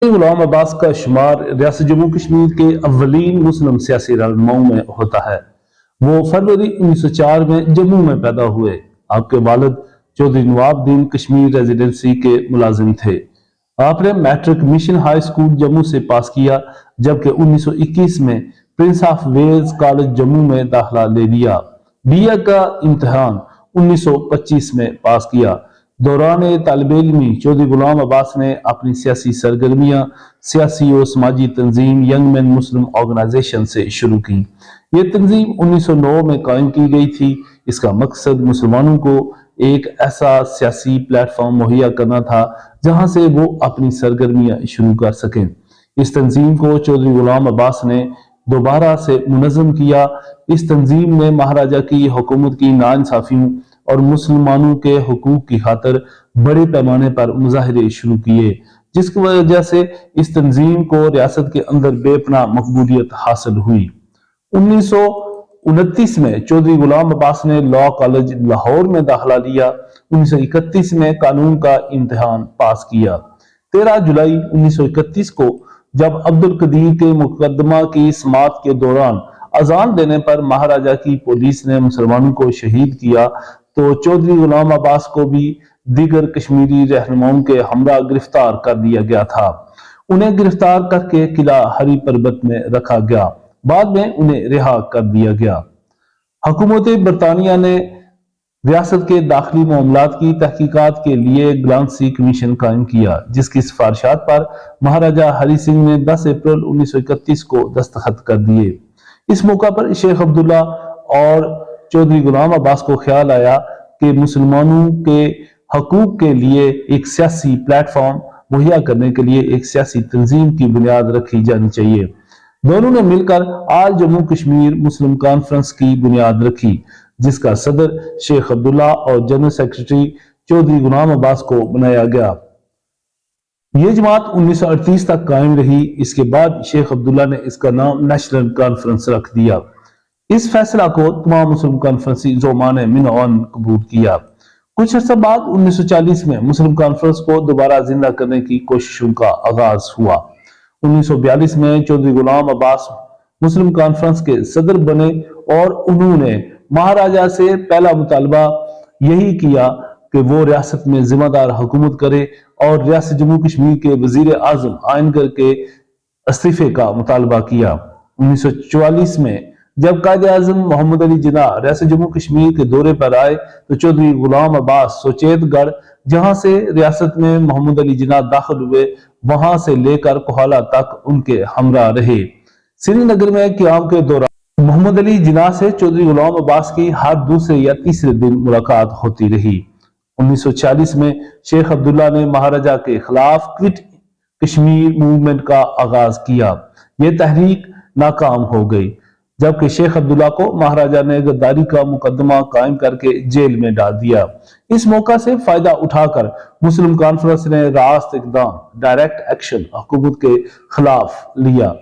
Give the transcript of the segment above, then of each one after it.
غلام عباس کا شمار ریاست جموں کشمیر کے اولین مسلم سیاسی رہنماؤں میں ہوتا ہے۔ وہ فروری 1904 میں جموں میں پیدا ہوئے۔ آپ کے والد چودھری نواب الدین کشمیر ریزیڈنسی کے ملازم تھے۔ آپ نے matric mission high school Jammu سے پاس کیا، جبکہ 1921 میں Prince of Wales College Jammu میں داخلہ لے لیا۔ بی اے کا امتحان 1925 میں پاس کیا۔ دوران طالب علمی چودھری غلام عباس نے اپنی سیاسی سرگرمیاں سیاسی و سماجی تنظیم ینگ مین مسلم آرگنائزیشن سے شروع کی۔ یہ تنظیم 1909 میں قائم کی گئی تھی۔ اس کا مقصد مسلمانوں کو ایک ایسا سیاسی پلیٹ فارم مہیا کرنا تھا جہاں سے وہ اپنی سرگرمیاں شروع کر سکیں۔ اس تنظیم کو چودھری غلام عباس نے دوبارہ سے منظم کیا۔ اس تنظیم نے مہاراجہ کی حکومت کی ناانصافیوں اور مسلمانوں کے حقوق کی خاطر بڑے پیمانے پر مظاہرے شروع کیے، جس کی وجہ سے اس تنظیم کو ریاست کے اندر بے پناہ مقبولیت حاصل ہوئی۔ 1929 میں چودھری غلام عباس نے لاء کالج لاہور میں داخلہ لیا۔ 1931 میں قانون کا امتحان پاس کیا۔ 13 جولائی 1931 کو جب عبدالقدیر کے مقدمہ کی سماعت کے دوران اذان دینے پر مہاراجہ کی پولیس نے مسلمانوں کو شہید کیا تو چودھری غلام عباس کو بھی دیگر کشمیری رہنماؤں کے ہمراہ گرفتار کر لیا گیا تھا۔ انہیں گرفتار کر کے قلعہ ہری پربت میں رکھا گیا، بعد میں انہیں رہا کر دیا گیا۔ حکومت برطانیہ نے ریاست کے داخلی معاملات کی تحقیقات کے لیے گلانسی کمیشن قائم کیا، جس کی سفارشات پر مہاراجہ ہری سنگھ نے 10 اپریل 1931 کو دستخط کر دیے۔ اس موقع پر شیخ عبداللہ اور چودھری غلام عباس کو خیال آیا کہ مسلمانوں کے حقوق کے لیے ایک سیاسی پلیٹ فارم مہیا کرنے کے لیے ایک سیاسی تنظیم کی بنیاد رکھی جانی چاہیے۔ دونوں نے مل کر آل جموں کشمیر مسلم کانفرنس کی بنیاد رکھی، جس کا صدر شیخ عبداللہ اور جنرل سیکرٹری چودھری غلام عباس کو بنایا گیا۔ یہ جماعت 1938 تک قائم رہی۔ اس کے بعد شیخ عبداللہ نے اس کا نام نیشنل کانفرنس رکھ دیا۔ اس فیصلہ کو تمام مسلم کانفرنسی زعماء نے منعان قبول کیا۔ کچھ عرصہ بعد 1940 میں مسلم کانفرنس کو دوبارہ زندہ کرنے کی کوششوں کا آغاز ہوا۔ 1942 میں چودھری غلام عباس مسلم کانفرنس کے صدر بنے اور انہوں نے مہاراجہ سے پہلا مطالبہ یہی کیا کہ وہ ریاست میں ذمہ دار حکومت کرے اور ریاست جموں کشمیر کے وزیر اعظم آئنگر کے استعفے کا مطالبہ کیا۔ 1944 میں جب قائد اعظم محمد علی جناح ریاست جموں کشمیر کے دورے پر آئے تو چودھری غلام عباس سوچیت گڑھ، جہاں سے ریاست میں محمد علی جناح داخل ہوئے، وہاں سے لے کر کوہالہ تک ان کے ہمراہ رہے۔ سری نگر میں قیام کے دوران محمد علی جناح سے چودھری غلام عباس کی ہر دوسرے یا تیسرے دن ملاقات ہوتی رہی۔ 1946 میں شیخ عبداللہ نے مہاراجہ کے خلاف کوئٹ کشمیر موومنٹ کا آغاز کیا۔ یہ تحریک ناکام ہو گئی، جبکہ شیخ عبداللہ کو مہاراجہ نے غداری کا مقدمہ قائم کر کے جیل میں ڈال دیا۔ اس موقع سے فائدہ اٹھا کر مسلم کانفرنس نے راست اقدام ڈائریکٹ ایکشن حکومت کے خلاف لیا۔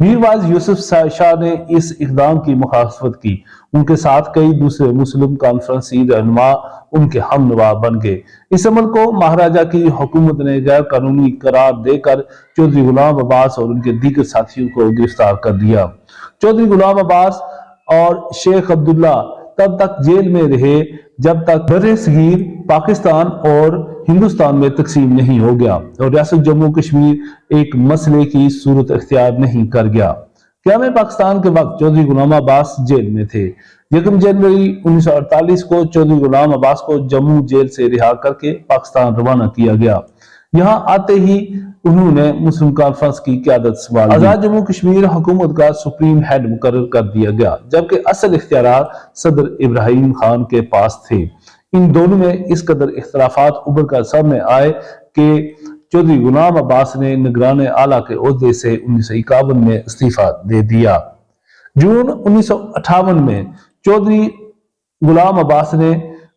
میر واعظ یوسف شاہ نے اس اقدام کی مخالفت کی۔ ان کے ساتھ کئی دوسرے مسلم کانفرنسی رہنما ان کے ہم نوا بن گئے۔ اس عمل کو مہاراجہ کی حکومت نے غیر قانونی قرار دے کر چودھری غلام عباس اور ان کے دیگر ساتھیوں کو گرفتار کر دیا۔ چودھری غلام عباس اور شیخ عبداللہ تب تک جیل میں رہے جب تک بر صغیر پاکستان اور ہندوستان میں تقسیم نہیں ہو گیا اور ریاست جموں کشمیر ایک مسئلے کی صورت اختیار نہیں کر گیا۔ قیام پاکستان کے وقت چودھری غلام عباس جیل میں تھے۔ 1 جنوری 1948 کو چودھری غلام عباس کو جموں جیل سے رہا کر کے پاکستان روانہ کیا گیا۔ یہاں آتے ہی انہوں نے مسلم کانفرنس کی قیادت سنبھالی۔ آزاد جموں کشمیر حکومت کا سپریم ہیڈ مقرر کر دیا گیا، جبکہ اصل اختیارات صدر ابراہیم خان کے پاس تھے۔ ان دونوں میں اس قدر اختلافات ابھر کر سامنے آئے کہ چودھری غلام عباس نے نگران اعلیٰ کے عہدے سے 1951 میں استعفیٰ دے دیا۔ جون 1958 میں چودھری غلام عباس نے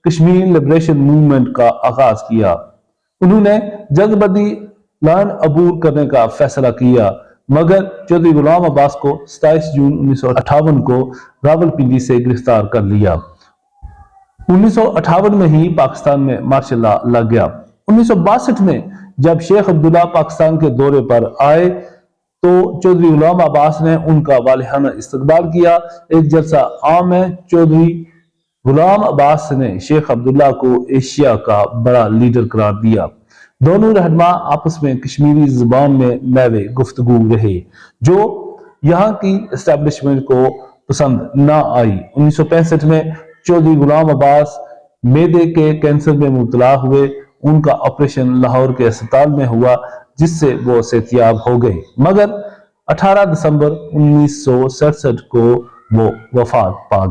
کشمیر لبریشن موومنٹ کا آغاز کیا۔ انہوں نے جلد بدی لائن عبور کرنے کا فیصلہ کیا، مگر چودھری غلام عباس کو 27 جون 1958 کو راولپنڈی سے گرفتار کر لیا۔ 1958 میں ہی پاکستان میں مارشل لا لگ گیا۔ 1962 میں جب شیخ عبداللہ پاکستان کے دورے پر آئے تو چودھری غلام عباس نے ان کا والہانہ استقبال کیا۔ ایک جلسہ عام میں چودھری غلام عباس نے شیخ عبداللہ کو ایشیا کا بڑا لیڈر قرار دیا۔ دونوں رہنما آپس میں کشمیری زبان میں میوے گفتگو رہے، جو یہاں کی اسٹیبلشمنٹ کو پسند نہ آئی۔ 1965 میں چودھری غلام عباس معدے کے کینسر میں مبتلا ہوئے۔ ان کا آپریشن لاہور کے اسپتال میں ہوا، جس سے وہ صحت یاب ہو گئے، مگر 18 دسمبر 1967 کو وہ وفات پا گئے۔